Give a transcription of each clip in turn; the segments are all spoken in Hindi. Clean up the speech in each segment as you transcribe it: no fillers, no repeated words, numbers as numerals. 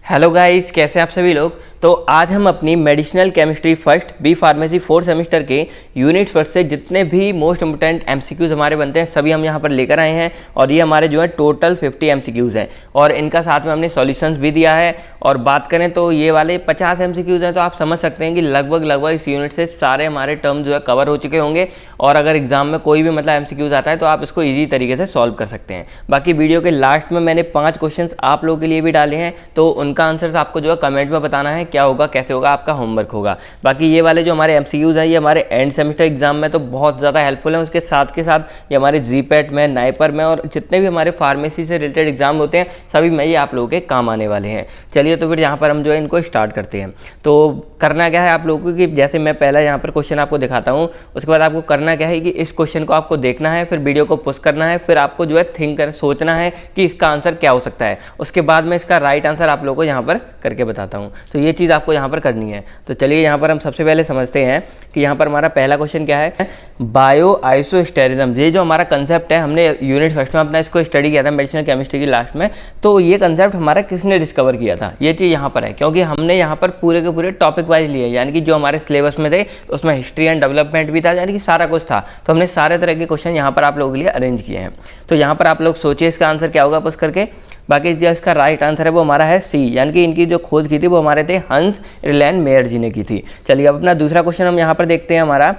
हेलो गाइस, कैसे हैं आप सभी लोग। तो आज हम अपनी medicinal chemistry first B pharmacy fourth semester के यूनिट फर्स्ट से जितने भी मोस्ट इंपोर्टेंट एमसीक्यूज़ हमारे बनते हैं सभी हम यहाँ पर लेकर आए हैं। और ये हमारे जो है टोटल 50 एमसीक्यूज़ हैं और इनका साथ में हमने सॉल्यूशंस भी दिया है। और बात करें तो ये वाले 50 एमसीक्यूज़ हैं, तो आप समझ सकते हैं कि लगभग इस यूनिट से सारे हमारे टर्म जो है कवर हो चुके होंगे। और अगर एग्जाम में कोई भी मतलब एमसीक्यूज़ आता है तो आप इसको ईजी तरीके से सॉल्व कर सकते हैं। बाकी वीडियो के लास्ट में मैंने 5 क्वेश्चन आप लोगों के लिए भी डाले हैं, तो उनका आंसर्स आपको जो है कमेंट में बताना है, क्या होगा कैसे होगा, आपका होमवर्क होगा। बाकी ये वाले जो हमारे एमसीक्यूज़ हैं ये हमारे एंड सेमेस्टर एग्जाम में तो बहुत ज़्यादा हेल्पफुल हैं। उसके साथ के साथ ये हमारे जीपैट में, नाइपर में और जितने भी हमारे फार्मेसी से रिलेटेड एग्जाम होते हैं सभी में ये आप लोगों के काम आने वाले हैं। चलिए तो फिर यहाँ पर हम जो है इनको स्टार्ट करते हैं। तो करना क्या है आप लोगों को कि जैसे मैं पहला यहाँ पर क्वेश्चन आपको दिखाता हूँ, उसके बाद आपको करना क्या है कि इस क्वेश्चन को आपको देखना है, फिर वीडियो को पुश करना है, फिर आपको जो है सोचना है कि इसका आंसर क्या हो सकता है। उसके बाद मैं इसका राइट आंसर आप लोगों को यहाँ पर करके बताता हूँ। तो ये चीज़ आपको यहाँ पर करनी है। तो चलिए यहाँ पर हम सबसे पहले समझते हैं कि यहाँ पर हमारा पहला क्वेश्चन क्या है। बायो आइसोस्टेरिज्म, ये जो हमारा कंसेप्ट है, हमने यूनिट फर्स्ट में अपना इसको स्टडी किया था मेडिसिनल केमिस्ट्री की लास्ट में। तो ये कंसेप्ट हमारा किसने डिस्कवर किया था, ये चीज़ यहाँ पर है, क्योंकि हमने यहाँ पर पूरे के पूरे टॉपिक वाइज लिए, यानी कि जो हमारे सिलेबस में थे तो उसमें हिस्ट्री एंड डेवलपमेंट भी था, यानी कि सारा कुछ था। तो हमने सारे तरह के क्वेश्चन यहाँ पर आप लोगों के लिए अरेंज किए हैं। तो यहाँ पर आप लोग सोचिए इसका आंसर क्या होगा पुश करके। बाकी जो इसका राइट आंसर है वो हमारा है सी, यानी कि इनकी जो खोज की थी वो हमारे थे हंस रिलैन मेयर जी ने की थी। चलिए अब अपना दूसरा क्वेश्चन हम यहाँ पर देखते हैं। हमारा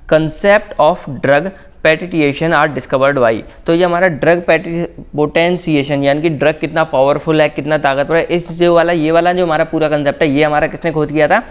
concept of drug potentiation are discovered by. तो ये हमारा ड्रग पोटेंशिएशन, यानी कि ड्रग कितना पावरफुल है, कितना ताकतवर है, इस जो वाला ये वाला जो हमारा पूरा कंसेप्ट है ये हमारा किसने खोज किया था,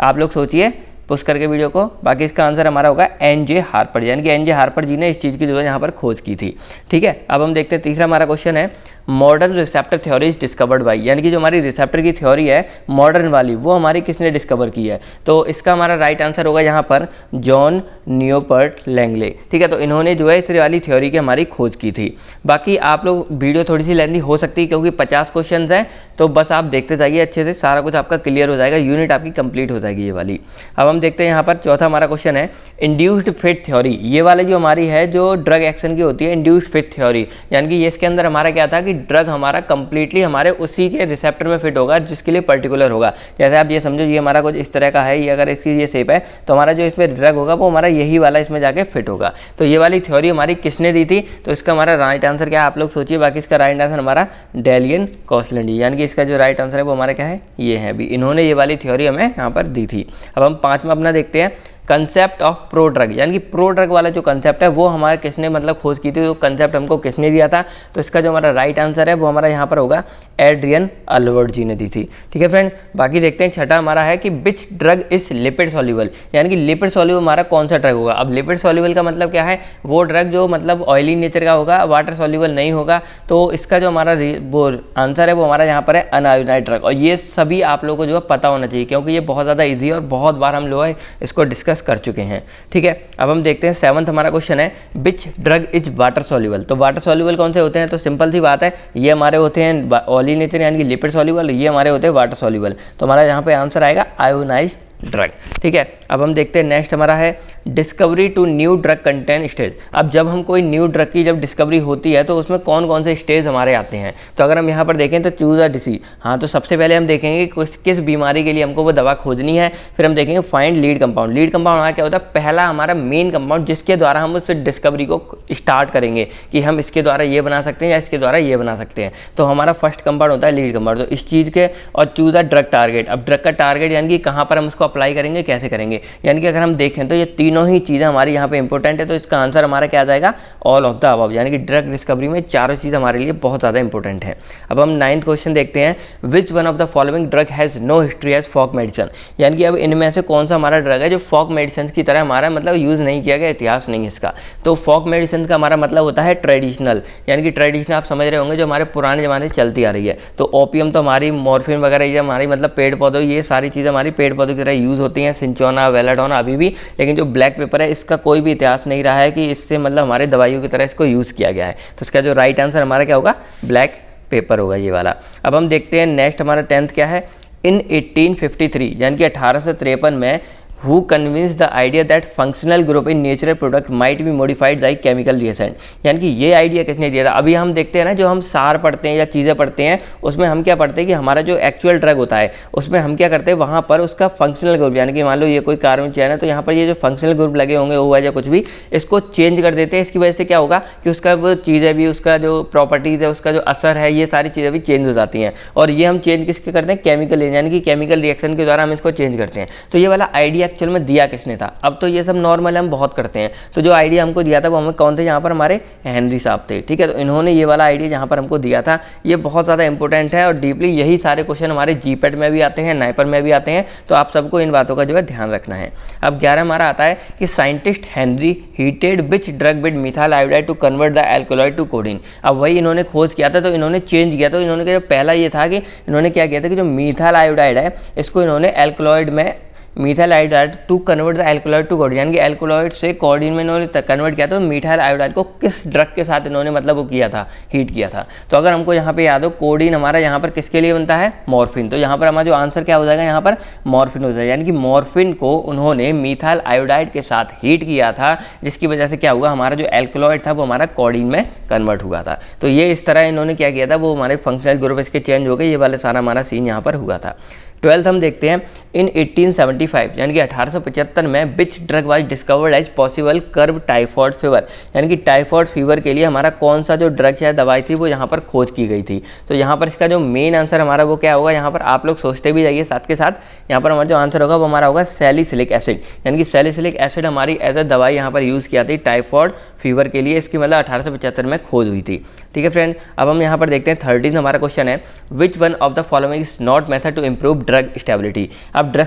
आप लोग सोचिए पुश करके वीडियो को। बाकी इसका आंसर हमारा होगा एन.जे. हार्पर, यानी कि एन.जे. हार्पर जी ने इस चीज़ की जो है यहाँ पर खोज की थी। ठीक है, अब हम देखते हैं तीसरा हमारा क्वेश्चन है modern receptor theory is discovered by, यानी कि जो हमारी रिसेप्टर की थ्योरी है मॉडर्न वाली वो हमारी किसने डिस्कवर की है। तो इसका हमारा राइट आंसर होगा यहाँ पर जॉन न्यूपर्ट लैंगले। ठीक है, तो इन्होंने जो है इस वाली थ्योरी की हमारी खोज की थी। बाकी आप लोग वीडियो थोड़ी सी लेंथी हो सकती है क्योंकि 50 क्वेश्चन हैं, तो बस आप देखते जाइए अच्छे से, सारा कुछ आपका क्लियर हो जाएगा, यूनिट आपकी कंप्लीट हो जाएगी ये वाली। अब हम देखते हैं यहाँ पर चौथा हमारा क्वेश्चन है इंड्यूस्ड फिट थ्योरी। ये वाले जो हमारी है जो ड्रग एक्शन की होती है इंड्यूस्ड फिट थ्योरी, यानी कि ये इसके अंदर हमारा क्या था कि ड्रग हमारा कंप्लीटली हमारे उसी के रिसेप्टर में फिट होगा जिसके लिए पर्टिकुलर होगा। जैसे आप ये समझो ये हमारा कुछ इस तरह का है, ये अगर इसकी ये शेप है तो हमारा जो इसमें ड्रग होगा वो हमारा यही वाला इसमें जाके फिट होगा। तो ये वाली थ्योरी हमारी किसने दी थी, तो इसका हमारा राइट आंसर क्या है आप लोग सोचिए। बाकी इसका राइट आंसर हमारा डेलियन कॉस्लैंडी, यानी कि इसका जो राइट आंसर है वो हमारा क्या है, ये है भी, इन्होंने ये वाली थ्योरी हमें यहाँ पर दी थी। अब हम पाँचवा अपना देखते हैं कंसेप्ट ऑफ प्रो ड्रग, यानी कि प्रो ड्रग वाला जो कंसेप्ट है वो हमारे किसने मतलब खोज की थी, वो कंसेप्ट हमको किसने दिया था। तो इसका जो हमारा राइट आंसर है वो हमारा यहाँ पर होगा एड्रियन अल्बर्ट जी ने दी थी। ठीक है फ्रेंड, बाकी देखते हैं छठा हमारा है कि which drug is lipid soluble, यानी कि लिपिड सॉल्युबल हमारा कौन सा ड्रग होगा। अब लिपिड सॉल्युबल का मतलब क्या है, वो ड्रग जो मतलब ऑयली नेचर का होगा, वाटर सॉल्युबल नहीं होगा। तो इसका जो हमारा वो आंसर है वो हमारा यहाँ पर है अनआयोनाइज्ड ड्रग। और ये सभी आप लोगों को जो है पता होना चाहिए क्योंकि ये बहुत ज़्यादा ईजी है और बहुत बार हम लोग इसको डिस्कस कर चुके हैं। ठीक है, अब हम देखते हैं सेवंथ हमारा क्वेश्चन है which drug is water soluble. तो वाटर सॉल्युबल कौन से होते हैं, तो सिंपल सी बात है, ये हमारे होते हैं ऑयली नेचर यानी कि लिपिड सॉल्युबल, ये हमारे होते हैं वाटर सॉल्युबल। तो हमारा यहाँ पे आंसर आएगा आयोनाइज्ड ड्रग। ठीक है, अब हम देखते हैं नेक्स्ट हमारा है discovery to new drug content stage. अब जब हम कोई न्यू ड्रग की जब डिस्कवरी होती है तो उसमें कौन कौन से स्टेज हमारे आते हैं। तो अगर हम यहाँ पर देखें तो चूज अ डिसीज, हाँ तो सबसे पहले हम देखेंगे किस बीमारी के लिए हमको वो दवा खोजनी है। फिर हम देखेंगे find lead compound. Lead compound हमारा क्या होता है, पहला हमारा मेन कंपाउंड जिसके द्वारा हम उस डिस्कवरी को स्टार्ट करेंगे कि हम इसके द्वारा ये बना सकते हैं या इसके द्वारा ये बना सकते हैं। तो हमारा फर्स्ट कंपाउंड होता है लीड कंपाउंड। तो इस चीज़ के और चूज अ ड्रग टारगेट। अब ड्रग का टारगेट यानी कि कहाँ पर हम उसको अप्लाई करेंगे, कैसे करेंगे, यानी कि अगर हम देखें तो ये तीनों ही चीज़ें हमारी यहाँ पे इंपॉर्टेंट है। तो इसका आंसर हमारा क्या आ जाएगा, ऑल ऑफ द अबव, यानी कि ड्रग डिस्कवरी में चारों चीज़ हमारे लिए बहुत ज़्यादा इंपॉर्टेंट है। अब हम 9th क्वेश्चन देखते हैं which one of the following drug has no history as folk medicine, यानी कि अब इनमें से कौन सा हमारा ड्रग है जो फॉक मेडिसिन की तरह हमारा मतलब यूज़ नहीं किया गया, इतिहास नहीं है इसका। तो फॉक मेडिसिन का हमारा मतलब होता है ट्रेडिशनल, यानी कि ट्रेडिशनल आप समझ रहे होंगे जो हमारे पुराने ज़माने से चलती आ रही है। तो ओपियम तो हमारी मॉर्फिन वगैरह ये हमारी मतलब पेड़ पौधों, ये सारी चीज़ें हमारी पेड़ पौधों की तरह यूज़ होती हैं, सिंचोना वेलाडोना अभी भी। लेकिन जो ब्लैक पेपर है इसका कोई भी इतिहास नहीं रहा है कि इससे मतलब हमारे दवाइयों की तरह इसको यूज़ किया गया है। तो इसका जो राइट आंसर हमारा क्या होगा, ब्लैक पेपर होगा ये वाला। अब हम देखते हैं नेक्स्ट हमारा 10th क्या है, इन 1853 यानी कि 1853 में who convince the idea that functional group in natural product might be modified by chemical reaction. यानी कि ये आइडिया किसने दिया था? अभी हम देखते हैं ना, जो हम सार पढ़ते हैं या चीज़ें पढ़ते हैं उसमें हम क्या पढ़ते हैं कि हमारा जो एक्चुअल ड्रग होता है उसमें हम क्या करते हैं, वहाँ पर उसका फंक्शनल ग्रुप, यानी कि मान लो ये कोई कार्बन चेन है तो यहाँ पर ये जो फंक्शनल ग्रुप लगे होंगे ओ या कुछ भी, इसको चेंज कर देते हैं। इसकी वजह से क्या होगा कि उसका वो चीज़ें भी, उसका जो प्रॉपर्टीज़ है, उसका जो असर है, ये सारी चीज़ें भी चेंज हो जाती हैं। और ये हम चेंज किसके करते हैं? केमिकल, यानी कि केमिकल रिएक्शन के द्वारा हम इसको चेंज करते हैं। तो ये वाला आइडिया एक्चुअल में दिया किसने था? अब तो ये सब नॉर्मल हम बहुत करते हैं, तो जो आइडिया हमको दिया था वो हमें कौन थे? यहाँ पर हमारे हेनरी साहब थे। ठीक है, तो इन्होंने ये वाला आइडिया जहाँ पर हमको दिया था, ये बहुत ज़्यादा इंपॉर्टेंट है और डीपली यही सारे क्वेश्चन हमारे जीपेट में भी आते हैं, नाइपर में भी आते हैं। तो आप सबको इन बातों का जो है ध्यान रखना है। अब 11 हमारा आता है कि scientist Henry heated which drug with methyl iodide to convert the alkaloid to codeine. अब वही इन्होंने खोज किया था, तो इन्होंने चेंज किया। तो इन्होंने पहला ये था कि इन्होंने क्या किया था कि जो मिथाइल आयोडाइड है इसको इन्होंने एल्कोलॉइड में, methyl iodide to convert the alkaloid to codeine, यानी कि एल्कोलॉइड से कोडीन में इन्होंने कन्वर्ट किया। तो मिथाइल आयोडाइड को किस ड्रग के साथ इन्होंने मतलब वो किया था, हीट किया था। तो अगर हमको यहाँ पे याद हो, कोडीन हमारा यहाँ पर किसके लिए बनता है? मॉर्फिन। तो यहाँ पर हमारा जो आंसर क्या हो जाएगा? यहाँ पर मॉर्फिन हो जाएगा, यानी कि मॉर्फिन को उन्होंने मिथाइल आयोडाइड के साथ हीट किया था, जिसकी वजह से क्या हुआ, हमारा जो एल्कोलॉइड था वो हमारा कोडीन में कन्वर्ट हुआ था। तो ये इस तरह इन्होंने क्या किया था, वो हमारे फंक्शनल ग्रुप इसके चेंज हो गए। ये वाले सारा हमारा सीन यहाँ पर हुआ था। 12th हम देखते हैं, इन 1875 यानी कि 1875 में which drug was discovered as possible curb typhoid fever, यानी कि टाइफॉइड फीवर के लिए हमारा कौन सा जो ड्रग या दवाई थी वो यहाँ पर खोज की गई थी। तो यहाँ पर इसका जो मेन आंसर हमारा वो क्या होगा, यहाँ पर आप लोग सोचते भी जाइए साथ के साथ, यहाँ पर हमारा जो आंसर होगा वो हमारा होगा सैलिसिलिक एसिड, यानी कि सैलिसिलिक एसिड हमारी एज अ दवाई यहाँ पर यूज़ किया थी टाइफॉइड फीवर के लिए। इसकी मतलब 1875 में खोज हुई थी। ठीक है फ्रेंड, अब हम यहाँ पर देखते हैं 13 हमारा क्वेश्चन है, which one of the following is not method to improve drug stability. अब ड्रग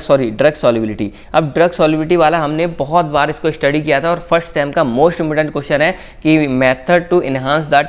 सॉल्युबिलिटी, अब ड्रग सॉल्युबिलिटी वाला हमने बहुत बार इसको स्टडी किया था और फर्स्ट सेम का मोस्ट इंपोर्टेंट क्वेश्चन है कि method to enhance the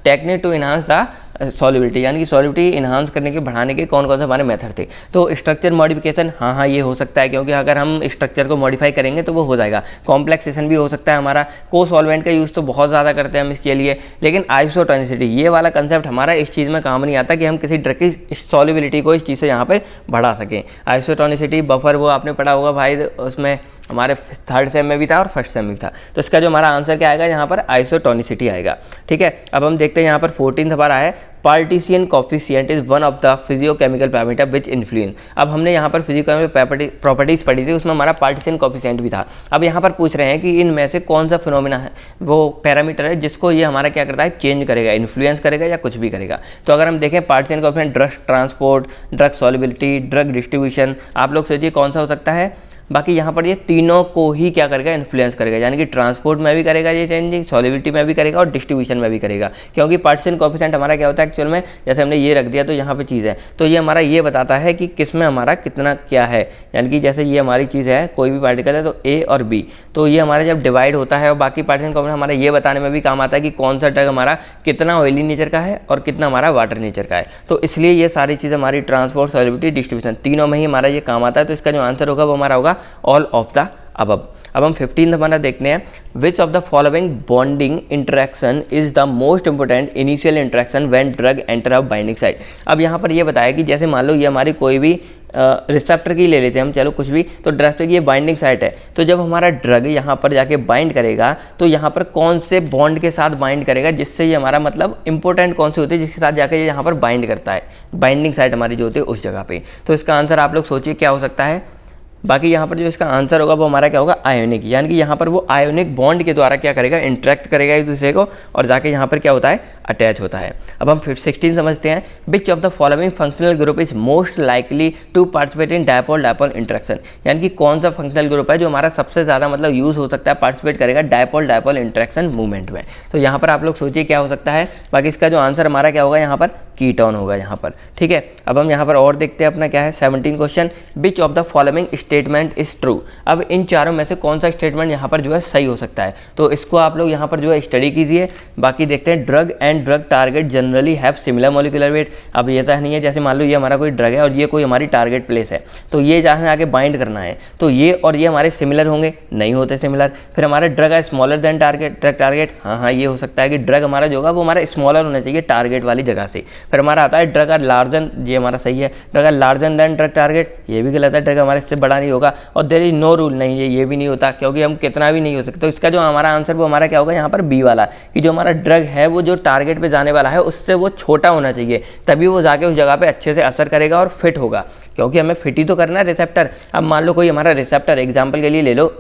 technique to enhance the solubility, यानी कि सॉल्युबिलिटी इनहांस करने के, बढ़ाने के कौन कौन से हमारे मेथड थे। तो स्ट्रक्चर मॉडिफिकेशन, हाँ ये हो सकता है, क्योंकि अगर हम स्ट्रक्चर को मॉडिफाई करेंगे तो वो हो जाएगा। कॉम्प्लेक्सेशन भी हो सकता है हमारा। को सॉल्वेंट का यूज़ तो बहुत ज़्यादा करते हैं हम इसके लिए, लेकिन आइसोटोनिसिटी ये वाला कंसेप्ट हमारा इस चीज़ में काम नहीं आता कि हम किसी ड्रग की सॉल्युबिलिटी को इस चीज़ से यहाँ पर बढ़ा सकें। आइसोटोनिसिटी बफर वो आपने पढ़ा होगा भाई, उसमें हमारे थर्ड सेम में भी था और फर्स्ट सेम में भी था। तो इसका जो हमारा आंसर क्या आएगा, यहाँ पर आइसोटोनिसिटी आएगा। ठीक है, अब हम देखते हैं यहाँ पर 14 हमारा है, partition coefficient is one of the physicochemical parameter which influence. अब हमने यहाँ पर फिजियोकेमिकल प्रॉपर्टीज पढ़ी थी, उसमें हमारा पार्टीशियन कॉफिशिएंट भी था। अब यहाँ पर पूछ रहे हैं कि इनमें से कौन सा फिनोमिना है, वो पैरामीटर है जिसको ये हमारा क्या करता है, चेंज करेगा, इन्फ्लुएंस करेगा या कुछ भी करेगा। तो अगर हम देखें partisan coefficient, drug transport, drug solubility, drug distribution, आप लोग सोचिए कौन सा हो सकता है। बाकी यहाँ पर ये तीनों को ही क्या करेगा, इन्फ्लुएंस करेगा, यानी कि ट्रांसपोर्ट में भी करेगा ये चेंजिंग, सॉल्युबिलिटी में भी करेगा और डिस्ट्रीब्यूशन में भी करेगा। क्योंकि पार्टीशियन कोएफिशिएंट हमारा क्या होता है एक्चुअल में, जैसे हमने ये रख दिया तो यहाँ पे चीज़ है, तो ये हमारा ये बताता है कि किस में हमारा कितना क्या है। यानी कि जैसे ये हमारी चीज़ है, कोई भी पार्टिकल है तो ए और बी, तो ये हमारा जब डिवाइड होता है और बाकी पार्टीशियन कोएफिशिएंट हमारा ये बताने में भी काम आता है कि कौन सा ड्रग हमारा कितना ऑयली नेचर का है और कितना हमारा वाटर नेचर का है। तो इसलिए ये सारी चीज़ हमारी ट्रांसपोर्ट, सॉल्युबिलिटी, डिस्ट्रीब्यूशन तीनों में ही हमारा ये काम आता है। तो इसका जो आंसर होगा वो हमारा होगा ऑल ऑफ अब हम 15 हमारा देखते हैं, which of the following bonding interaction is the most important initial interaction when drug enter a binding site. अब यहाँ पर ये बताया कि जैसे मान लो ये हमारी कोई भी रिसेप्टर की ले लेते हैं हम, चलो कुछ भी, तो ड्रग पे ये बाइंडिंग साइट है, तो जब हमारा ड्रग यहाँ पर जाके बाइंड करेगा तो यहाँ पर कौन से बॉन्ड के साथ बाइंड करेगा, जिससे ये हमारा मतलब इंपॉर्टेंट कौन सी होती है जिसके साथ जाके ये यहाँ पर बाइंड करता है, बाइंडिंग साइट हमारी जो होती है उस जगह पे। तो इसका आंसर आप लोग सोचिए क्या हो सकता है। बाकी यहाँ पर जो इसका आंसर होगा वो हमारा क्या होगा, आयोनिक, यानी कि यहाँ पर वो आयोनिक बॉन्ड के द्वारा क्या करेगा, इंटरेक्ट करेगा एक दूसरे को और जाके यहाँ पर क्या होता है, अटैच होता है। अब हम 16 समझते हैं, which of the following functional group is most likely to participate in dipole dipole interaction, यानी कि कौन सा फंक्शनल ग्रुप है जो हमारा सबसे ज़्यादा मतलब यूज़ हो सकता है, पार्टिसिपेट करेगा डायपोल डायपोल इंटरेक्शन मूवमेंट में। तो यहाँ पर आप लोग सोचिए क्या हो सकता है। बाकी इसका जो आंसर हमारा क्या होगा, यहाँ पर कीटोन होगा यहाँ पर। ठीक है, अब हम यहाँ पर और देखते हैं अपना क्या है 17 question, which of the following statement is true. अब इन चारों में से कौन सा स्टेटमेंट यहाँ पर जो है सही हो सकता है, तो इसको आप लोग यहाँ पर जो है स्टडी कीजिए। बाकी देखते हैं, drug and drug target generally have similar molecular weight. अब ये तो नहीं है, जैसे मान लो ये हमारा कोई ड्रग है और ये कोई हमारी टारगेट प्लेस है, तो ये जहाँ से आगे बाइंड करना है तो ये और ये हमारे सिमिलर होंगे, नहीं होते सिमिलर। फिर हमारा ड्रग है smaller than target, drug target, हाँ ये हो सकता है कि ड्रग हमारा जो होगा वो हमारा स्मॉलर होना चाहिए टारगेट वाली जगह से। फिर हमारा आता है ड्रग आर लार्जर, ये हमारा सही है, drug are larger than drug target, ये भी गलत है, ड्रग हमारे इससे बड़ा नहीं होगा। और देयर इज नो रूल, नहीं ये भी नहीं होता क्योंकि हम कितना भी नहीं हो सकते। तो इसका जो हमारा आंसर वो हमारा क्या होगा यहाँ पर बी वाला, कि जो हमारा ड्रग है वो जो टारगेट पे जाने वाला है उससे वो छोटा होना चाहिए, तभी वो जाके उस जगह पे अच्छे से असर करेगा और फिट होगा, क्योंकि हमें फिट ही तो करना है रिसेप्टर। अब मान लो कोई हमारा रिसेप्टर एग्जाम्पल के लिए ले लो,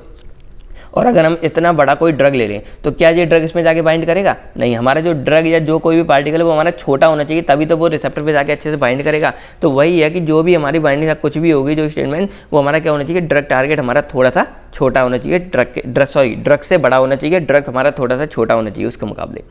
और अगर हम इतना बड़ा कोई ड्रग ले लें तो क्या ये ड्रग इसमें जाके बाइंड करेगा? नहीं, हमारा जो ड्रग या जो कोई भी पार्टिकल है वो हमारा छोटा होना चाहिए, तभी तो वो रिसेप्टर पे जाके अच्छे से बाइंड करेगा। तो वही है कि जो भी हमारी बाइंडिंग कुछ भी होगी जो स्टेटमेंट, वो हमारा क्या होना चाहिए, ड्रग टारगेट हमारा थोड़ा सा छोटा होना चाहिए, ड्रग से बड़ा होना चाहिए, ड्रग हमारा थोड़ा सा छोटा होना चाहिए उसके मुकाबले।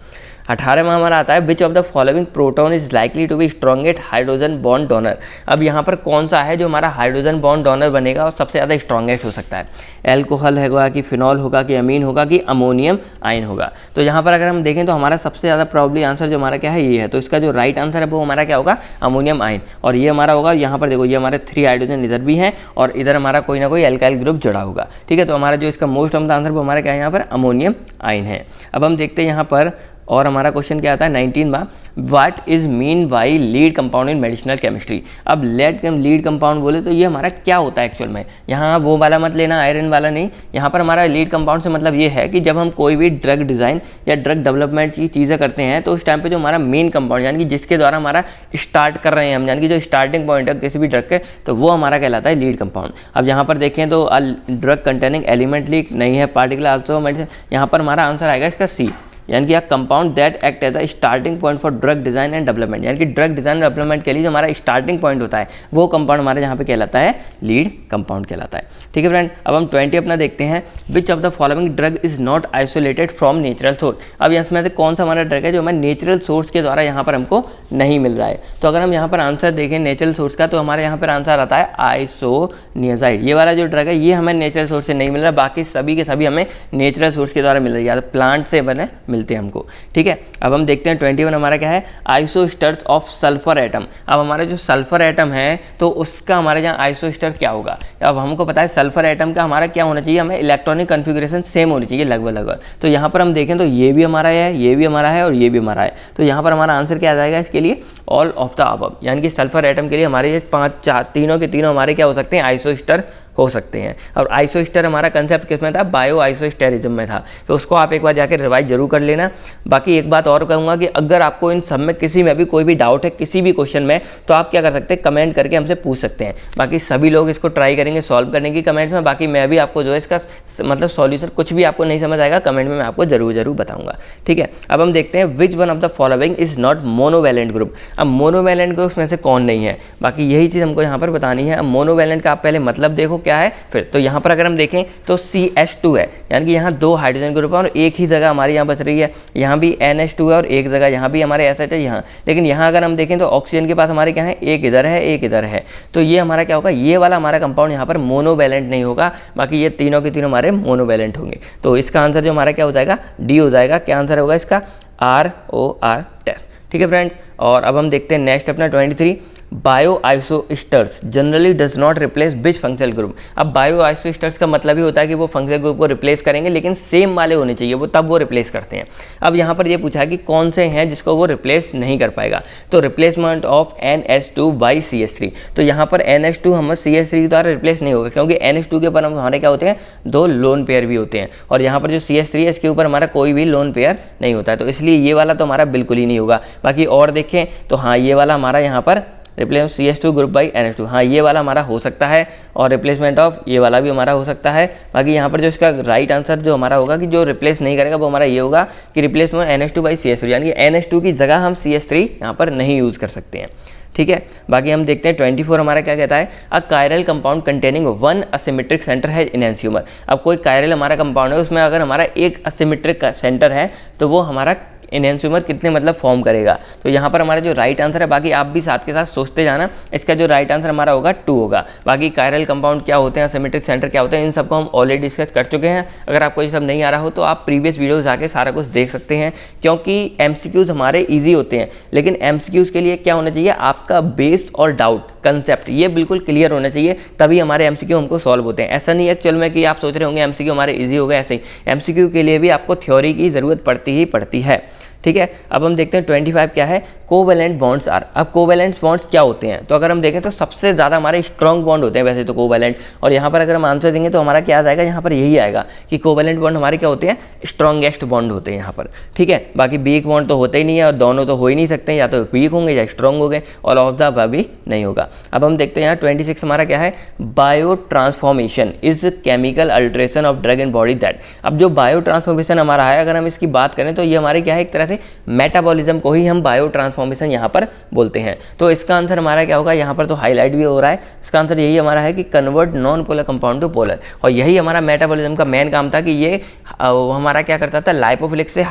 18 में हमारा आता है which of the following proton is likely to be strongest hydrogen bond donor. अब यहाँ पर कौन सा है जो हमारा हाइड्रोजन बॉन्ड डोनर बनेगा और सबसे ज़्यादा स्ट्रॉन्गेस्ट हो सकता है? एल्कोहल होगा कि फिनॉल होगा कि अमीन होगा कि अमोनियम आयन होगा? तो यहाँ पर अगर हम देखें तो हमारा सबसे ज़्यादा प्रॉब्ली आंसर जो हमारा क्या है ये है, तो इसका जो राइट आंसर है वो हमारा क्या होगा, अमोनियम आयन। और ये हमारा होगा, यहाँ पर देखो ये हमारे 3 हाइड्रोजन इधर भी हैं और इधर हमारा कोई ना कोई एल्काइल ग्रुप जुड़ा होगा, ठीक है। तो हमारा जो इसका मोस्ट ऑफ द आंसर वो हमारा क्या है यहाँ पर अमोनियम आयन है। अब हम देखते हैं यहाँ पर, और हमारा क्वेश्चन क्या आता है 19 में, what is mean by lead compound in medicinal chemistry. अब लीड कंपाउंड बोले तो ये हमारा क्या होता है एक्चुअल में, यहाँ वो वाला मत लेना, आयरन वाला नहीं। यहाँ पर हमारा लीड कंपाउंड से मतलब ये है कि जब हम कोई भी ड्रग डिज़ाइन या ड्रग डेवलपमेंट की चीज़ें करते हैं तो उस टाइम पे जो हमारा मेन कंपाउंड यानी कि जिसके द्वारा हमारा स्टार्ट कर रहे हैं हम, यानी कि जो स्टार्टिंग पॉइंट है किसी भी ड्रग के, तो वो हमारा कहलाता है लीड कंपाउंड। अब यहाँ पर देखें तो ड्रग कंटेनिंग एलिमेंट लीड नहीं है, पार्टिकल आल्सो मेडिसिन, यहाँ पर हमारा आंसर आएगा इसका सी, यानी कि compound that act as the starting point for drug design and development, यानी कि ड्रग डिजाइन और डेवलपमेंट के लिए जो हमारा स्टार्टिंग पॉइंट होता है वो कंपाउंड हमारे यहाँ पे कहलाता है लीड कंपाउंड कहलाता है, ठीक है फ्रेंड। अब हम 20 अपना देखते हैं, which of the following drug is not isolated from natural source. अब इसमें से कौन सा हमारा ड्रग है जो हमें नेचुरल सोर्स के द्वारा यहाँ पर हमको नहीं मिल रहा है? तो अगर हम यहाँ पर आंसर देखें नेचुरल सोर्स का, तो हमारे यहाँ पर आंसर आता है आइसोनियाजाइड। ये वाला जो ड्रग है ये हमें नेचुरल सोर्स से नहीं मिल रहा, बाकी सभी के सभी हमें नेचुरल सोर्स के द्वारा मिल रही है, प्लांट से बने मिलते हैं हमको, ठीक है। अब हम देखते हैं 21 हमारा क्या है, आइसोस्टर्स ऑफ सल्फर एटम। अब हमारा जो सल्फर एटम है तो उसका हमारे यहाँ आइसोस्टर क्या होगा? अब हमको पता है सल्फर एटम का हमारा क्या होना चाहिए, हमें इलेक्ट्रॉनिक कॉन्फ़िगरेशन सेम होनी चाहिए लगभग। तो यहाँ पर हम देखें तो ये भी हमारा है, ये भी हमारा है और ये भी हमारा है। तो यहाँ पर हमारा आंसर क्या आ जाएगा इसके लिए, ऑल ऑफ द अबव, यानी कि सल्फर एटम के लिए हमारे ये 5 तीनों के तीनों हमारे क्या हो सकते हैं, आइसोस्टर हो सकते हैं। और आइसोस्टर हमारा कंसेप्ट किस में था, बायो आइसोस्टेरिज्म में था, तो उसको आप एक बार जाकर रिवाइज जरूर कर लेना। बाकी एक बात और कहूँगा कि अगर आपको इन सब में किसी में भी कोई भी डाउट है किसी भी क्वेश्चन में, तो आप क्या कर सकते हैं, कमेंट करके हमसे पूछ सकते हैं। बाकी सभी लोग इसको ट्राई करेंगे सॉल्व करने की कमेंट्स में। बाकी मैं भी आपको जो है इसका मतलब सॉल्यूशन कुछ भी आपको नहीं समझ आएगा कमेंट में मैं आपको जरूर बताऊंगा, ठीक है। अब हम देखते हैं which one of the following is not monovalent group. अब मोनोवैलेंट ग्रुप में से कौन नहीं है, बाकी यही चीज़ हमको यहाँ पर बतानी है। अब मोनोवैलेंट का आप पहले मतलब देखो क्या है फिर। तो यहाँ पर अगर हम देखें तो CH2 है, यानी कि यहाँ 2 हाइड्रोजन ग्रुप है और एक ही जगह हमारी यहाँ बच रही है, यहाँ भी NH2 है और एक जगह यहाँ भी हमारे SH है यहाँ। लेकिन यहाँ अगर हम देखें तो ऑक्सीजन के पास हमारे क्या है, एक इधर है एक इधर है, तो ये हमारा क्या होगा, ये वाला हमारा कंपाउंड यहाँ पर मोनोवैलेंट नहीं होगा, बाकी ये तीनों के तीनों हमारे मोनोवैलेंट होंगे। तो इसका आंसर जो हमारा क्या हो जाएगा, डी हो जाएगा। क्या आंसर होगा इसका, ROR टेस्ट, ठीक है फ्रेंड्स। और अब हम देखते हैं नेक्स्ट अपना 23, bio isosteres generally does not replace which functional group. अब बायो आइसोस्टर्स का मतलब ही होता है कि वो फंक्शनल ग्रुप को रिप्लेस करेंगे, लेकिन सेम वाले होने चाहिए वो, तब वो रिप्लेस करते हैं। अब यहाँ पर ये पूछा है कि कौन से हैं जिसको वो रिप्लेस नहीं कर पाएगा, तो replacement of NH2 by CH3। तो यहाँ पर NH2 हम CH3 के द्वारा रिप्लेस नहीं होगा, क्योंकि NH2 के ऊपर हमारे क्या होते हैं, 2 लोन पेयर भी होते हैं, और यहाँ पर जो CH3 है इसके ऊपर हमारा कोई भी लोन पेयर नहीं होता है, तो इसलिए ये वाला तो हमारा बिल्कुल ही नहीं होगा। बाकी और देखें तो हाँ, ये वाला हमारा यहाँ पर replace CH2 group by NH2, हाँ ये वाला हमारा हो सकता है, और रिप्लेसमेंट ऑफ ये वाला भी हमारा हो सकता है। बाकी यहाँ पर जो इसका राइट आंसर जो हमारा होगा कि जो रिप्लेस नहीं करेगा वो हमारा ये होगा कि रिप्लेसमेंट NH2 बाई CH3, यानी कि NH2 की जगह हम CH3 यहाँ पर नहीं यूज़ कर सकते हैं, ठीक है। बाकी हम देखते हैं 24 हमारा क्या कहता है, अ chiral compound containing 1 asymmetric centre है एनेंशियोमर। अब कोई कायरल हमारा कंपाउंड है उसमें अगर हमारा एक असिमेट्रिक सेंटर है तो वो हमारा एनेंशियोमर कितने मतलब फॉर्म करेगा। तो यहाँ पर हमारा जो राइट आंसर है, बाकी आप भी साथ के साथ सोचते जाना, इसका जो राइट आंसर हमारा होगा 2 होगा। बाकी कायरल कंपाउंड क्या होते हैं, असिमेट्रिक सेंटर क्या होते हैं, इन सबको हम ऑलरेडी डिस्कस कर चुके हैं। अगर आपको ये सब नहीं आ रहा हो तो आप प्रीवियस वीडियोस जाके सारा कुछ देख सकते हैं, क्योंकि MCQs हमारे ईजी होते हैं, लेकिन MCQs के लिए क्या होना चाहिए, आपका बेस और डाउट कंसेप्ट ये बिल्कुल क्लियर होना चाहिए, तभी हमारे MCQ हमको सॉल्व होते हैं। ऐसा नहीं है एक्चुअल में कि आप सोच रहे होंगे MCQ हमारे ईजी हो गए, ऐसे ही MCQ के लिए भी आपको थ्योरी की ज़रूरत पड़ती ही पड़ती है, ठीक है। अब हम देखते हैं 25 क्या है, कोवैलेंट बॉन्ड्स आर। अब कोवैलेंट बॉन्ड्स क्या होते हैं, तो अगर हम देखें तो सबसे ज़्यादा हमारे स्ट्रॉन्ग बॉन्ड होते हैं वैसे तो कोवैलेंट, और यहाँ पर अगर हम आंसर देंगे तो हमारा क्या आ जाएगा, यहाँ पर यही आएगा कि कोवैलेंट बॉन्ड हमारे क्या होते हैं, स्ट्रॉन्गेस्ट बॉन्ड होते हैं यहाँ पर, ठीक है। बाकी वीक बॉन्ड तो होते ही नहीं है, और दोनों तो हो ही नहीं सकते, या तो वीक होंगे या स्ट्रॉन्ग होंगे, और ऑफ द अबव भी नहीं होगा। अब हम देखते हैं यहाँ 26 हमारा क्या है, bio transformation is chemical alteration of drug in body that. अब जो बायो ट्रांसफॉर्मेशन हमारा है, अगर हम इसकी बात करें तो ये हमारे क्या है, एक तरह से मेटाबॉलिज्म को ही हम बायो ट्रांसफॉर्मेशन यहाँ पर बोलते हैं। तो इसका आंसर हमारा क्या होगा, यहाँ पर तो हाईलाइट भी हो रहा है, इसका आंसर यही हमारा है कि convert non polar compound to polar. और यही हमारा मेटाबॉलिज्म का मेन काम था कि ये हमारा क्या करता था, लाइपोफिलिक से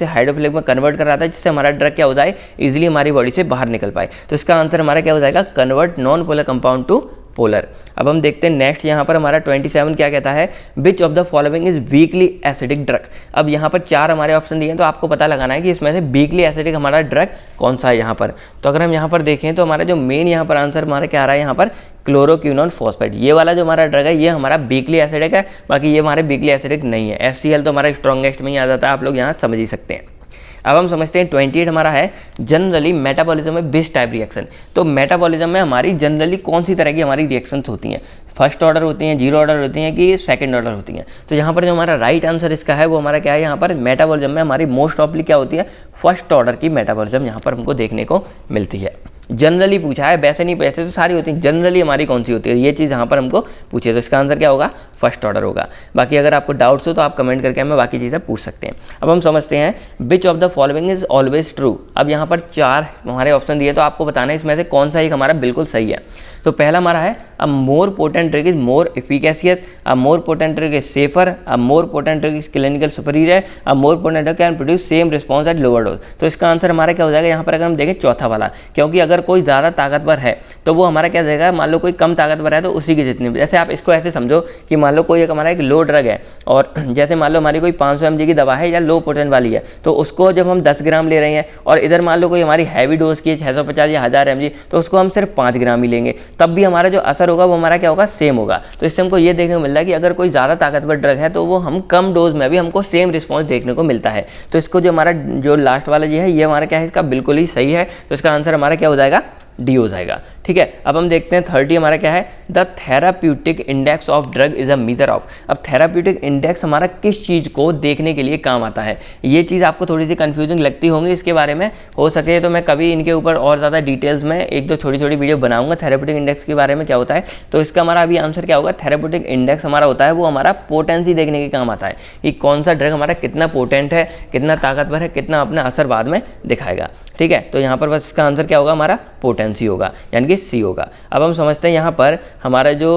हाइड्रोफिलिक में कन्वर्ट कर रहा था, जिससे हमारा ड्रग क्या हो जाए, इजीली हमारी बॉडी से बाहर निकल पाए। तो इसका आंसर हमारा क्या हो जाएगा, convert non polar compound to polar. अब हम देखते हैं नेक्स्ट, यहाँ पर हमारा 27 क्या कहता है, which of the following is weakly acidic drug. अब यहाँ पर 4 हमारे ऑप्शन दिए हैं, तो आपको पता लगाना है कि इसमें से वीकली एसिडिक हमारा ड्रग कौन सा है यहाँ पर। तो अगर हम यहाँ पर देखें तो हमारा जो मेन यहाँ पर आंसर हमारा क्या आ रहा है, यहाँ पर क्लोरोक्विनोन फॉस्फेट, ये वाला जो हमारा ड्रग है ये हमारा वीकली एसिडिक है, बाकी ये हमारे वीकली एसिडिक नहीं है। HCl तो हमारा स्ट्रॉन्गेस्ट में ही आ जाता है, आप लोग यहाँ समझ ही सकते हैं। अब हम समझते हैं 28 हमारा है, जनरली मेटाबॉलिज्म में बेस टाइप रिएक्शन। तो मेटाबॉलिज्म में हमारी जनरली कौन सी तरह की हमारी रिएक्शंस होती हैं, फर्स्ट ऑर्डर होती हैं, जीरो ऑर्डर होती हैं कि सेकंड ऑर्डर होती हैं। तो यहाँ पर जो हमारा राइट आंसर इसका है वो हमारा क्या है, यहाँ पर मेटाबॉलिज्म में हमारी मोस्ट ऑफली क्या होती है, फर्स्ट ऑर्डर की मेटाबॉलिज्म यहाँ पर हमको देखने को मिलती है। जनरली पूछा है, वैसे नहीं, वैसे तो सारी होती है, जनरली हमारी कौन सी होती है, ये चीज़ यहाँ पर हमको पूछे, तो इसका आंसर क्या होगा, फर्स्ट ऑर्डर होगा। बाकी अगर आपको डाउट्स हो तो आप कमेंट करके हमें बाकी चीज़ें पूछ सकते हैं। अब हम समझते हैं which of the following is always true. अब यहाँ पर 4 हमारे ऑप्शन दिए, तो आपको बताना है इसमें से कौन सा एक हमारा बिल्कुल सही है। तो पहला हमारा है, a more potent drug is more efficacious, a more potent drug is safer, a more potent drug is clinical superior, a more potent drug can produce same response at lower dose. तो इसका आंसर हमारा क्या हो जाएगा, यहाँ पर अगर हम देखें चौथा वाला, क्योंकि अगर कोई ज़्यादा ताकतवर है तो वो हमारा क्या देगा, मान लो कोई कम ताकतवर है तो उसी की जितनी, जैसे आप इसको ऐसे समझो कि मान लो कोई एक हमारा एक लो ड्रग है, और जैसे मान लो हमारी कोई 500 mg की दवा है या लो पोटेंट वाली है, तो उसको जब हम 10 ग्राम ले रहे हैं, और इधर मान लो कोई हमारी हैवी डोज की है 650 या 1000 mg, तो उसको हम सिर्फ 5 ग्राम ही लेंगे, तब भी हमारा जो असर होगा वो हमारा क्या होगा, सेम होगा। तो इससे हमको ये देखने को मिल रहा है कि अगर कोई ज़्यादा ताकतवर ड्रग है तो वो हम कम डोज में भी हमको सेम रिस्पॉन्स देखने को मिलता है। तो इसको जो हमारा जो लास्ट वाला ये है, ये हमारा क्या है, इसका बिल्कुल ही सही है। तो इसका आंसर हमारा क्या हो जाएगा, डी हो जाएगा, ठीक है। अब हम देखते हैं 30 हमारा क्या है, the therapeutic index of drug is a measure of. अब थेराप्यूटिक इंडेक्स हमारा किस चीज़ को देखने के लिए काम आता है, ये चीज़ आपको थोड़ी सी कंफ्यूजिंग लगती होंगी, इसके बारे में हो सके तो मैं कभी इनके ऊपर और ज़्यादा डिटेल्स में 1-2 छोटी वीडियो बनाऊंगा थेराप्यूटिक इंडेक्स के बारे में क्या होता है। तो इसका हमारा अभी आंसर क्या होगा, थेराप्यूटिक इंडेक्स हमारा होता है वो हमारा पोटेंसी देखने के काम आता है कि कौन सा ड्रग हमारा कितना पोटेंट है, कितना ताकतवर है, कितना अपना असर बाद में दिखाएगा, ठीक है। तो यहाँ पर बस इसका आंसर क्या होगा, हमारा पोटेंसी होगा, यानी कि सी होगा। अब हम समझते हैं यहाँ पर हमारा जो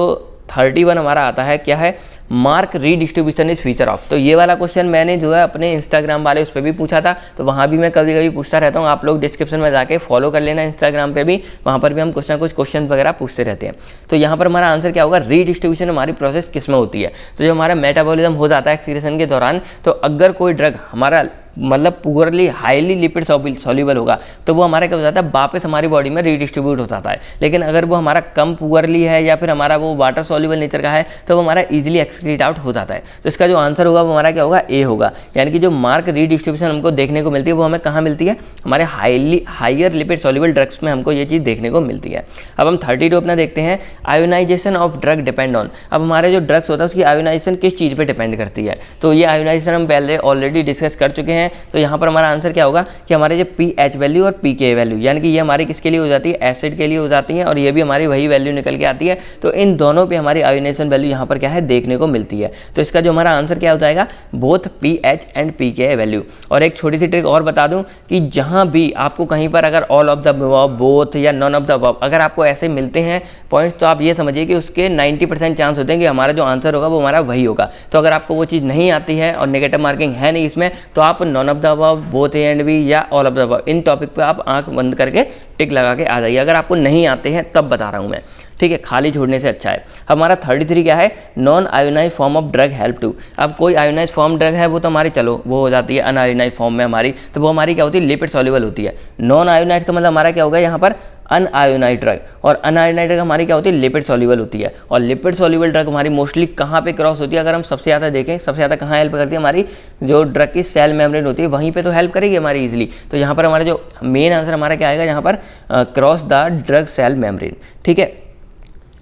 31 हमारा आता है क्या है, mark redistribution is feature of. तो ये वाला क्वेश्चन मैंने जो है अपने इंस्टाग्राम वाले उस पर भी पूछा था, तो वहाँ भी मैं कभी कभी पूछता रहता हूँ, आप लोग डिस्क्रिप्शन में जाके फॉलो कर लेना इंस्टाग्राम पे भी, वहाँ पर भी हम कुछ ना कुछ क्वेश्चन वगैरह पूछते रहते हैं। तो यहाँ पर हमारा आंसर क्या होगा, रीडिस्ट्रीब्यूशन हमारी प्रोसेस किस में होती है, तो जो हमारा मेटाबॉलिज्म हो जाता है एक्सक्रीशन के दौरान, तो अगर कोई ड्रग हमारा मतलब पुअरली हाईली लिपिड सॉल्युबल होगा तो वो हमारा क्या हो जाता है, वापस हमारी बॉडी में रीडिस्ट्रीब्यूट हो जाता है। लेकिन अगर वो हमारा कम पुअरली है या फिर हमारा वो वाटर सॉल्युबल नेचर का है तो वो हमारा इजीली एक्सक्रीट आउट हो जाता है। तो इसका जो आंसर होगा वो हमारा क्या होगा, ए होगा। यानी कि जो मार्क रीडिस्ट्रीब्यूशन हमको देखने को मिलती है वो हमें कहाँ मिलती है, हमारे हाइयर लिपिड सॉल्युबल ड्रग्स में हमको ये चीज़ देखने को मिलती है। अब हम 32 अपना देखते हैं, ionisation of drug depend on. अब हमारे जो ड्रग्स होता है उसकी आयोनाइजेशन किस चीज़ पर डिपेंड करती है, तो ये आयोनाइजेशन हम पहले ऑलरेडी डिस्कस कर चुके हैं। तो यहाँ पर हमारा आंसर क्या होगा कि हमारे जो pH वैल्यू और pK वैल्यू, यानी कि ये हमारी किसके लिए हो जाती है, एसिड के लिए हो जाती है, और ये भी हमारी वही वैल्यू निकल के आती है। तो इन दोनों पे हमारी आयोनाइजेशन वैल्यू यहाँ पर क्या है, देखने को मिलती है। तो इसका जो हमारा आंसर क्या हो जाएगा, both pH and pK value. और एक छोटी सी ट्रिक और बता दूं कि जहाँ भी आपको कहीं पर अगर all of the above, both या नॉन ऑफ द अबव अगर आपको ऐसे मिलते हैं पॉइंट्स, तो आप ये समझिए कि उसके 90% चांस होते हैं कि हमारा जो आंसर होगा वो हमारा वही होगा। तो अगर आपको वो चीज़ नहीं आती है और नेगेटिव मार्किंग है नहीं इसमें, तो आप none of the above, both A and B या ऑल ऑफ द अबव, इन टॉपिक पे आप आंख बंद करके टिक लगा के आ जाइए। अगर आपको नहीं आते हैं तब बता रहा हूँ मैं, ठीक है, खाली छोड़ने से अच्छा है। हमारा 33 क्या है, non ionise form of drug help to. अब कोई आयोनाइज फॉर्म ड्रग है वो तो हमारी चलो वो हो जाती है अनआयोनाइज फॉर्म में हमारी, तो वो हमारी क्या होती है, लिपिड सॉल्युबल होती है। नॉन आयोनाइज का मतलब हमारा क्या होगा, यहाँ पर अनआयोनाइज्ड ड्रग, और अनआयोनाइज्ड ड्रग हमारी क्या होती है, लिपिड सॉल्युबल होती है। और लिपिड सॉल्युबल ड्रग हमारी मोस्टली कहाँ पे क्रॉस होती है, अगर हम सबसे ज़्यादा देखें सबसे ज़्यादा कहाँ हेल्प करती है, हमारी जो ड्रग की सेल मेम्ब्रेन होती है वहीं पे तो हेल्प करेगी हमारी इजीली। तो यहाँ पर हमारा जो मेन आंसर हमारा क्या आएगा यहाँ पर, cross the drug cell membrane. ठीक है,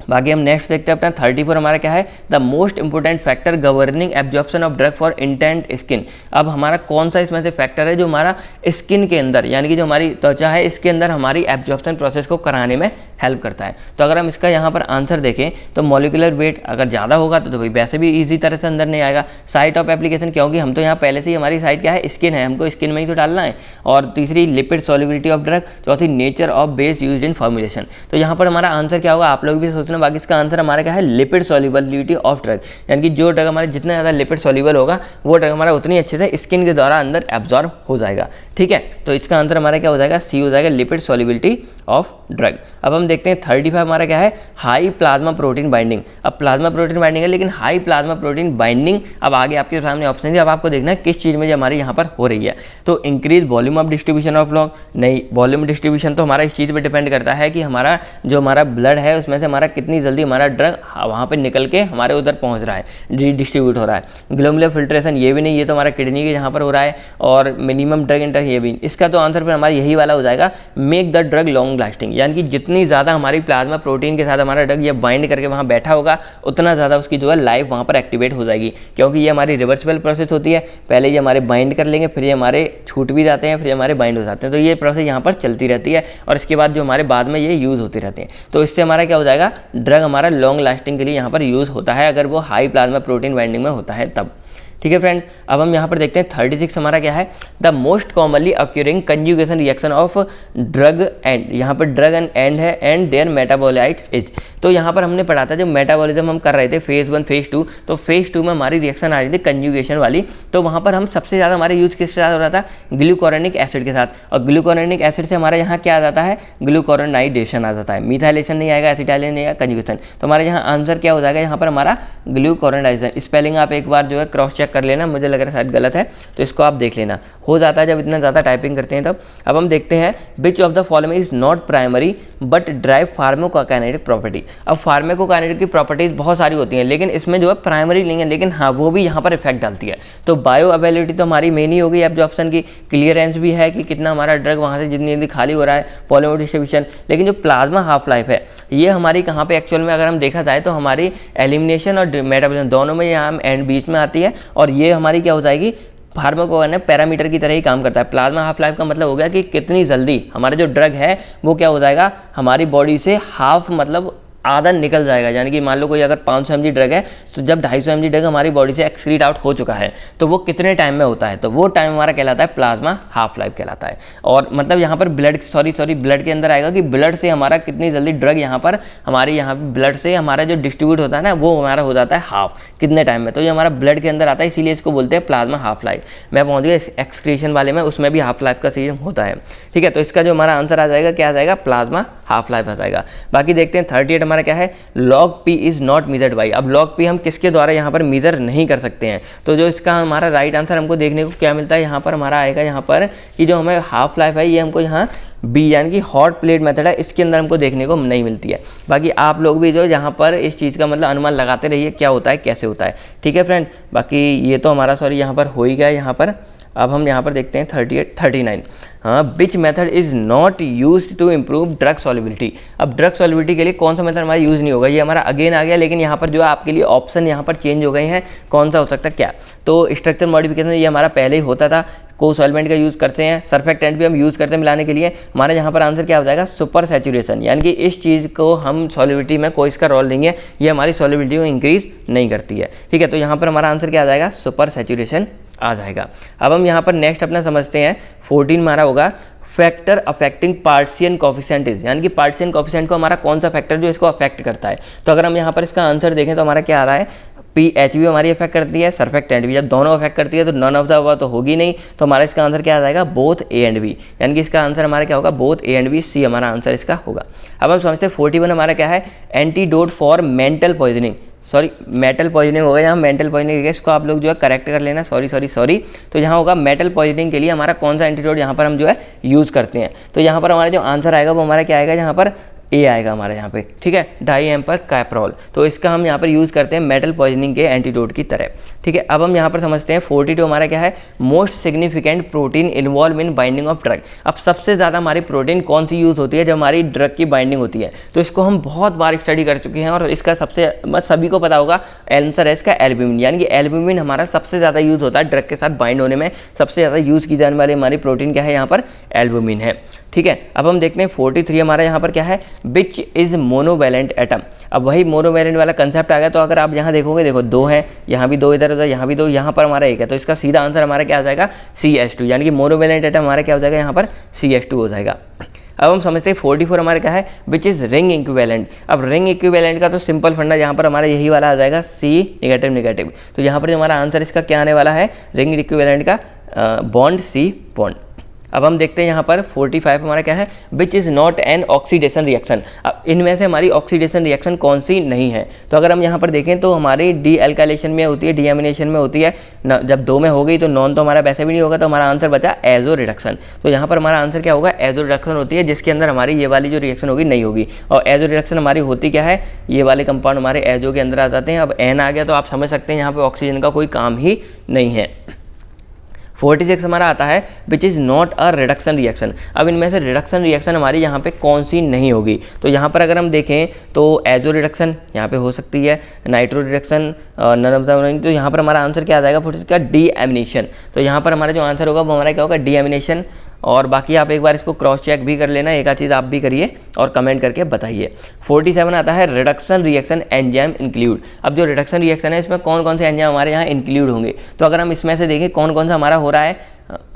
बाकी हम नेक्स्ट देखते हैं अपना 34 हमारा क्या है, the most important factor governing absorption of drug for intent skin. अब हमारा कौन सा इसमें से फैक्टर है जो हमारा स्किन के अंदर, यानी कि जो हमारी त्वचा है इसके अंदर हमारी एब्जॉर्प्शन प्रोसेस को कराने में हेल्प करता है। तो अगर हम इसका यहाँ पर आंसर देखें तो मॉलिकुलर वेट अगर ज़्यादा होगा तो भाई वैसे भी ईजी तरह से अंदर नहीं आएगा। साइट ऑफ एप्लीकेशन, क्योंकि हम तो यहाँ पहले से ही हमारी साइट क्या है, स्किन है, हमको स्किन में ही तो डालना है। और तीसरी लिपिड सॉल्युबिलिटी ऑफ ड्रग, चौथी nature of base used in formulation. तो यहाँ पर हमारा आंसर क्या होगा, आप लोग भी सोचना। बाकी इसका आंसर हमारा क्या है, लिपिड सॉल्युबिलिटी ऑफ ड्रग, यानी कि जो ड्रग हमारे जितना ज़्यादा लिपिड सॉल्युबल होगा वो ड्रग हमारा उतनी अच्छे से स्किन के द्वारा अंदर एब्जॉर्ब हो जाएगा। ठीक है, तो इसका आंसर हमारा क्या हो जाएगा, सी हो जाएगा, लिपिड सॉल्युबिलिटी ऑफ ड्रग। अब हम देखते हैं 35 हमारा क्या है, हाई प्लाज्मा प्रोटीन बाइंडिंग। अब प्लाज्मा प्रोटीन बाइंडिंग है लेकिन हाई प्लाज्मा प्रोटीन बाइंडिंग, अब आगे आपके सामने ऑप्शन है, अब आपको देखना है किस चीज़ में जो हमारी यहाँ पर हो रही है। तो increase volume of distribution of long, नहीं, वॉल्यूम डिस्ट्रीब्यूशन तो हमारा इस चीज़ पर डिपेंड करता है कि हमारा जो हमारा ब्लड है उसमें से हमारा कितनी जल्दी हमारा ड्रग वहाँ पर निकल के हमारे उधर पहुँच रहा है, डिस्ट्रीब्यूट हो रहा है। ग्लोमेरुलर फिल्ट्रेशन ये भी नहीं, ये तो हमारा किडनी के यहाँ पर हो रहा है। और मिनिमम ड्रग इंटर ये भी, इसका तो आंसर फिर हमारा यही वाला हो जाएगा, make the drug long lasting, यानी कि जितनी ज़्यादा हमारी प्लाज्मा प्रोटीन के साथ हमारा ड्रग ये बाइंड करके वहाँ बैठा होगा उतना ज़्यादा उसकी जो है लाइफ वहाँ पर एक्टिवेट हो जाएगी, क्योंकि ये हमारी रिवर्सिबल प्रोसेस होती है। पहले ये हमारे बाइंड कर लेंगे, फिर ये हमारे छूट भी जाते हैं, फिर हमारे बाइंड हो जाते हैं। तो ये प्रोसेस यहाँ पर चलती रहती है और इसके बाद जो हमारे बाद में ये यूज़ होती रहती है। तो इससे हमारा क्या हो जाएगा, ड्रग हमारा लॉन्ग लास्टिंग के लिए यहाँ पर यूज़ होता है अगर वो हाई प्लाज्मा प्रोटीन बाइंडिंग में होता है तब। ठीक है फ्रेंड्स, अब हम यहाँ पर देखते हैं 36 हमारा क्या है, the most commonly occurring conjugation reaction of drug and, यहाँ पर ड्रग एंड है एंड देयर मेटाबोलाइट्स इज। तो यहाँ पर हमने पढ़ा था जब मेटाबॉलिज्म हम कर रहे थे फेज़ 1 फेज़ 2, तो फेज़ 2 में हमारी रिएक्शन आ रही थी कंजुगेशन वाली। तो वहाँ पर हम सबसे ज़्यादा हमारे यूज किसके साथ हो रहा था, ग्लूकोरोनिक एसिड के साथ। और ग्लूकोरोनिक एसिड से हमारे यहाँ क्या आ जाता है, ग्लूकोरोनाइडेशन आ जाता है, मिथाइलेशन नहीं आएगा, एसिटाइलेशन नहीं आएगा, कंजुगेशन। तो हमारे यहाँ आंसर क्या हो जाएगा, यहाँ पर हमारा ग्लूकोरोनाइडेशन। स्पेलिंग आप एक बार जो है क्रॉस चेक कर लेना, मुझे लग रहा है शायद गलत है, तो इसको आप देख लेना, हो जाता है जब इतना ज़्यादा टाइपिंग करते हैं तब। अब हम देखते हैं which of the following is not primary but drive pharmacokinetic property. अब फार्माकोकाइनेटिक की प्रॉपर्टीज बहुत सारी होती हैं लेकिन इसमें जो है प्राइमरी नहीं है, लेकिन हाँ वो भी यहाँ पर इफेक्ट डालती है। तो बायो अवेलेबिलिटी तो हमारी मेन ही होगी एब्जॉर्प्शन की, क्लियरेंस भी है कि कितना हमारा ड्रग वहाँ से जितनी जल्दी खाली हो रहा है, पॉलीमर डिस्ट्रीब्यूशन। लेकिन जो प्लाज्मा हाफ लाइफ है ये हमारी कहाँ पे एक्चुअल में अगर हम देखा जाए तो हमारी एलिमिनेशन और मेटाबॉलिज्म दोनों में यहाँ एंड बीच में आती है। और ये हमारी क्या हो जाएगी, फार्माकोकाइनेटिक पैरामीटर की तरह ही काम करता है। प्लाज्मा हाफ लाइफ का मतलब हो गया कि कितनी जल्दी हमारा जो ड्रग है वो क्या हो जाएगा, हमारी बॉडी से हाफ मतलब आधा निकल जाएगा। यानी कि मान लो कोई अगर 500 mg ड्रग है तो जब 250 mg ड्रग हमारी बॉडी से एक्सक्रीट आउट हो चुका है तो वो कितने टाइम में होता है, तो वो टाइम हमारा कहलाता है प्लाज्मा हाफ लाइफ कहलाता है। और मतलब यहाँ पर ब्लड ब्लड के अंदर आएगा कि ब्लड से हमारा कितनी जल्दी ड्रग यहाँ पर हमारे यहाँ ब्लड से हमारा जो डिस्ट्रीब्यूट होता है ना वो हमारा हो जाता है हाफ कितने टाइम में, तो ये हमारा ब्लड के अंदर आता है, इसीलिए इसको बोलते हैं प्लाज्मा हाफ लाइफ। मैं पहुँच गया एक्सक्रीशन वाले में, उसमें भी हाफ लाइफ का सीजन होता है। ठीक है, तो इसका जो हमारा आंसर आ जाएगा क्या आ जाएगा, प्लाज्मा हाफ लाइफ आ जाएगा। बाकी देखते हैं 38 हमारा क्या है, log p is not measured by. अब log p हम किसके द्वारा यहाँ पर मेजर नहीं कर सकते हैं, तो जो इसका हमारा राइट आंसर हमको देखने को क्या मिलता है, यहाँ पर हमारा आएगा यहाँ पर कि जो हमें हाफ लाइफ है ये हमको यहाँ बी यानी कि हॉट प्लेट मेथड है, इसके अंदर हमको देखने को नहीं मिलती है। बाकी आप लोग भी जो यहाँ पर इस चीज़ का मतलब अनुमान लगाते रहिए क्या होता है कैसे होता है। ठीक है फ्रेंड, बाकी ये तो हमारा सॉरी यहाँ पर हो ही गया यहाँ पर। अब हम यहाँ पर देखते हैं 39 हाँ, which method is not used to improve drug solubility. अब ड्रग सॉल्युबिलिटी के लिए कौन सा मेथड हमारा यूज़ नहीं होगा, ये हमारा अगेन आ गया, लेकिन यहाँ पर जो है आपके लिए ऑप्शन यहाँ पर चेंज हो गए हैं, कौन सा हो सकता है क्या। तो स्ट्रक्चर मॉडिफिकेशन ये हमारा पहले ही होता था, को सॉल्वेंट का यूज़ करते हैं, सरफेक्टेंट भी हम यूज़ करते हैं मिलाने के लिए। हमारे यहाँ पर आंसर क्या हो जाएगा, सुपर सैचुरेशन, यानी कि इस चीज़ को हम सॉल्युबिलिटी में कोई इसका रोल नहीं है, ये हमारी सॉल्युबिलिटी को इंक्रीज नहीं करती है। ठीक है, तो यहाँ पर हमारा आंसर क्या आ जाएगा, सुपर सैचुरेशन आ जाएगा। अब हम यहाँ पर नेक्स्ट अपना समझते हैं 14 हमारा होगा factor affecting partition coefficient is, यानी कि पार्टिशन कोफिशिएंट को हमारा कौन सा फैक्टर जो इसको अफेक्ट करता है। तो अगर हम यहाँ पर इसका आंसर देखें तो हमारा क्या आ रहा है, पीएच भी हमारी अफेक्ट करती है, सरफेक्टेंट भी, जब दोनों अफेक्ट करती है तो नन ऑफ द अबव तो होगी नहीं, तो हमारा इसका आंसर क्या आ जाएगा, बोथ ए एंड बी, यानी कि इसका आंसर हमारा क्या होगा, बोथ ए एंड बी, सी हमारा आंसर इसका होगा। अब हम समझते हैं 41 हमारा क्या है, antidote for mental poisoning. Sorry metal poisoning होगा, यहाँ मेंटल पॉइजनिंग है, इसको आप लोग जो है करेक्ट कर लेना, सॉरी। तो यहाँ होगा मेटल पॉइजनिंग के लिए हमारा कौन सा एंटीडोट यहाँ पर हम जो है यूज़ करते हैं। तो यहाँ पर हमारा जो आंसर आएगा वो हमारा क्या आएगा, यहाँ पर ए आएगा हमारा यहाँ पे, ठीक है, डाई एम्पर कैप्रोल। तो इसका हम यहाँ पर यूज़ करते हैं मेटल पॉइजनिंग के एंटीडोट की तरह, ठीक है। अब हम यहाँ पर समझते हैं 42 हमारा क्या है, most significant protein involve in binding of drug. अब सबसे ज़्यादा हमारी प्रोटीन कौन सी यूज़ होती है जब हमारी ड्रग की बाइंडिंग होती है, तो इसको हम बहुत बार स्टडी कर चुके हैं और इसका सबसे सभी को पता होगा आंसर है इसका एल्ब्यूमिन। यानी कि एल्ब्यूमिन हमारा सबसे ज़्यादा यूज़ होता है ड्रग के साथ बाइंड होने में, सबसे ज़्यादा यूज़ की जाने वाली हमारी प्रोटीन क्या है, यहाँ पर एल्ब्यूमिन है, ठीक है। अब हम देखते हैं 43 हमारा यहाँ पर क्या है, विच इज़ मोनोवैलेंट एटम। अब वही मोनोवैलेंट वाला कंसेप्ट आ गया। तो अगर आप यहाँ देखोगे, देखो 2 है, यहाँ भी 2, इधर उधर यहाँ भी 2, यहाँ पर हमारा 1 है, तो इसका सीधा आंसर हमारा क्या आ जाएगा, CH2। यानी कि मोनोवैलेंट एटम हमारा क्या हो जाएगा, यहाँ पर CH2 हो जाएगा। अब हम समझते हैं 44 हमारा क्या है, विच इज़ रिंग इक्विवेलेंट। अब रिंग इक्विवेलेंट का तो सिंपल फंडा यहाँ पर हमारा यही वाला आ जाएगा, C -। तो यहाँ पर जो हमारा आंसर इसका क्या आने वाला है, रिंग इक्विवेलेंट का बॉन्ड C बॉन्ड। अब हम देखते हैं यहाँ पर 45 हमारा क्या है, which is not an oxidation reaction. अब इनमें से हमारी ऑक्सीडेशन रिएक्शन कौन सी नहीं है। तो अगर हम यहाँ पर देखें तो हमारी डी एल्काइलेशन में होती है, डीएमिनेशन में होती है, जब 2 में हो गई तो नॉन तो हमारा वैसे भी नहीं होगा, तो हमारा आंसर बचा एजो रिडक्शन। तो यहाँ पर हमारा आंसर क्या होगा, एजो रिडक्शन होती है, जिसके अंदर हमारी ये वाली जो रिएक्शन होगी नहीं होगी। और एजो रिडक्शन हमारी होती क्या है, ये वाले कंपाउंड हमारे एजो के अंदर आ जाते हैं। अब एन आ गया तो आप समझ सकते हैं यहाँ पर ऑक्सीजन का कोई काम ही नहीं है। 46 हमारा आता है, which is not a reduction reaction. अब इनमें से रिडक्शन रिएक्शन हमारी यहाँ पे कौन सी नहीं होगी। तो यहाँ पर अगर हम देखें तो एजो रिडक्शन यहाँ पे हो सकती है, नाइट्रो रिडक्शन नन। तो यहाँ पर हमारा आंसर क्या आ जाएगा 46 का, डीएमिनेशन। तो यहाँ पर हमारा जो आंसर होगा वो हमारा क्या होगा, डीएमिनेशन। और बाकी आप एक बार इसको क्रॉस चेक भी कर लेना, एक आध चीज़ आप भी करिए और कमेंट करके बताइए। 47 आता है, रिडक्शन रिएक्शन एंजाइम इंक्लूड। अब जो रिडक्शन रिएक्शन है इसमें कौन कौन से एंजाइम हमारे यहाँ इंक्लूड होंगे। तो अगर हम इसमें से देखें कौन कौन सा हमारा हो रहा है,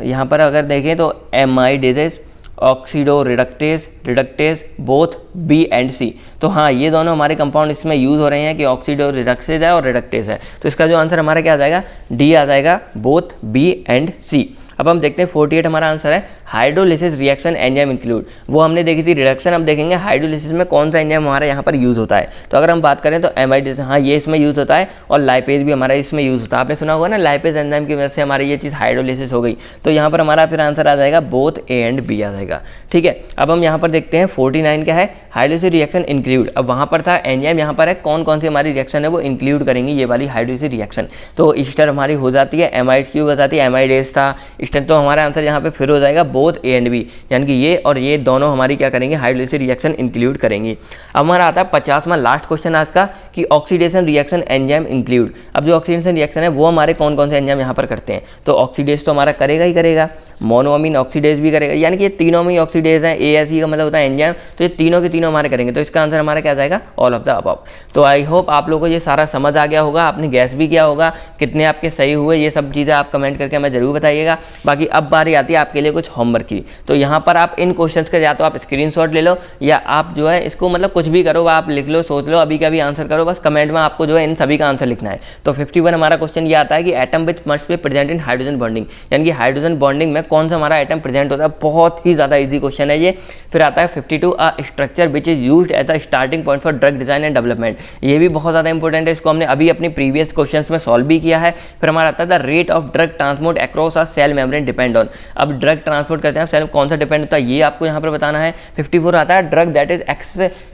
यहाँ पर अगर देखें तो amidases, oxido reductase both B and C। तो हाँ, ये दोनों हमारे कंपाउंड इसमें यूज़ हो रहे हैं कि ऑक्सीडो रिडक्टेज है और रिडक्टेज है। तो इसका जो आंसर हमारा क्या आ जाएगा, D आ जाएगा, बोथ B एंड C। अब हम देखते हैं 48 हमारा आंसर है, हाइड्रोलिसिस रिएक्शन एंजाइम इंक्लूड। वो हमने देखी थी रिडक्शन, अब देखेंगे हाइड्रोलिसिस में कौन सा एंजाइम हमारा यहाँ पर यूज़ होता है। तो अगर हम बात करें तो एमाइडेज, हाँ ये इसमें यूज़ होता है, और लाइपेज भी हमारा इसमें यूज़ होता है। आपने सुना होगा ना, लाइपेज एंजाइम की वजह से हमारी ये चीज़ हाइड्रोलिसिस हो गई। तो यहाँ पर हमारा फिर आंसर आ जाएगा, बोथ A एंड B आ जाएगा, ठीक है। अब हम यहाँ पर देखते हैं 49 क्या है, हाइड्रोलिसिस रिएक्शन इंक्लूड। अब वहाँ पर था एंजाइम, यहाँ पर है कौन कौन सी हमारी रिएक्शन है वो इंक्लूड करेंगी ये वाली हाइड्रोलिसिस रिएक्शन। तो ईस्टर हमारी हो जाती है, एमाइड क्यूब हो जाती है, एमाइडेज था ईस्टर। तो हमारा आंसर यहाँ पे फिर हो जाएगा बोथ A एंड B, यानी कि ये और ये दोनों हमारी क्या करेंगे, हाइड्रोलिसिस रिएक्शन इंक्लूड करेंगी। अब हमारा आता है 50वां लास्ट क्वेश्चन आज का, कि ऑक्सीडेशन रिएक्शन एंजाइम इंक्लूड। अब जो ऑक्सीडेशन रिएक्शन है वो हमारे कौन कौन से एंजाइम यहाँ पर करते हैं। तो ऑक्सीडेज तो हमारा करेगा ही करेगा, मोनोअमीन ऑक्सीडेज भी करेगा, यानी कि ये तीनों में ही ऑक्सीडेज हैं, ASE का मतलब होता है एंजाइम। तो ये तीनों के तीनों हमारे करेंगे। तो इसका आंसर हमारा क्या जाएगा, ऑल ऑफ द अबव। तो आई होप आप लोगों को ये सारा समझ आ गया होगा, आपने गैस भी किया होगा, कितने आपके सही हुए ये सब चीज़ें आप कमेंट करके हमें जरूर बताइएगा। बाकी अब बारी आती है आपके लिए कुछ होमवर्क की। तो यहाँ पर आप इन क्वेश्चंस का या तो आप स्क्रीनशॉट ले लो, या आप जो है इसको मतलब कुछ भी करो, आप लिख लो, सोच लो, अभी का भी आंसर करो, बस कमेंट में आपको जो है इन सभी का आंसर लिखना है। तो 51 हमारा क्वेश्चन ये आता है कि atom which must be present in hydrogen bonding, यानी कि हाइड्रोजन बॉन्डिंग में कौन सा हमारा एटम प्रेजेंट होता है। बहुत ही ज़्यादा इजी क्वेश्चन है ये। फिर आता है 52, a structure which is used as a starting point for drug design and development. ये भी बहुत ज़्यादा इंपॉर्टेंट है, इसको हमने अभी अपनी प्रीवियस क्वेश्चन में सॉल्व भी किया है। फिर हमारा आता है the rate of drug transport across a cell membrane depend on. अब ड्रग ट्रांसपोर्ट करते हैं सेल कौन सा डिपेंड होता है, ये आपको यहाँ पर बताना है। 54 आता है, drug that is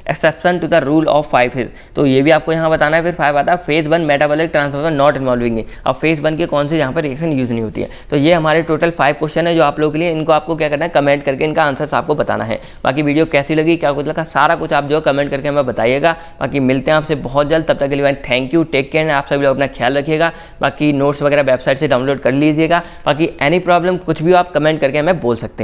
exception to the rule of 5 phase. तो ये भी आपको यहाँ बताना है। फिर 5 आता है, phase 1 metabolic transformation not involving. अब फेज 1 के कौन से यहाँ पर रिएक्शन यूज नहीं होती है। तो ये हमारे टोटल 5 क्वेश्चन है जो आप लोगों के लिए, इनको आपको क्या करना है, कमेंट करके इनका आंसर आपको बताना है। बाकी वीडियो कैसी लगी, क्या कुछ लगा, सारा कुछ आप जो कमेंट करके हमें बताइएगा। बाकी मिलते हैं आपसे बहुत जल्द, तब तक के लिए थैंक यू, टेक केयर, आप सभी लोग अपना ख्याल रखिएगा। बाकी नोट्स वगैरह वेबसाइट से डाउनलोड कर लीजिएगा। बाकी एनी प्रॉब्लम कुछ भी आप कमेंट करके हमें बोल सकते हैं।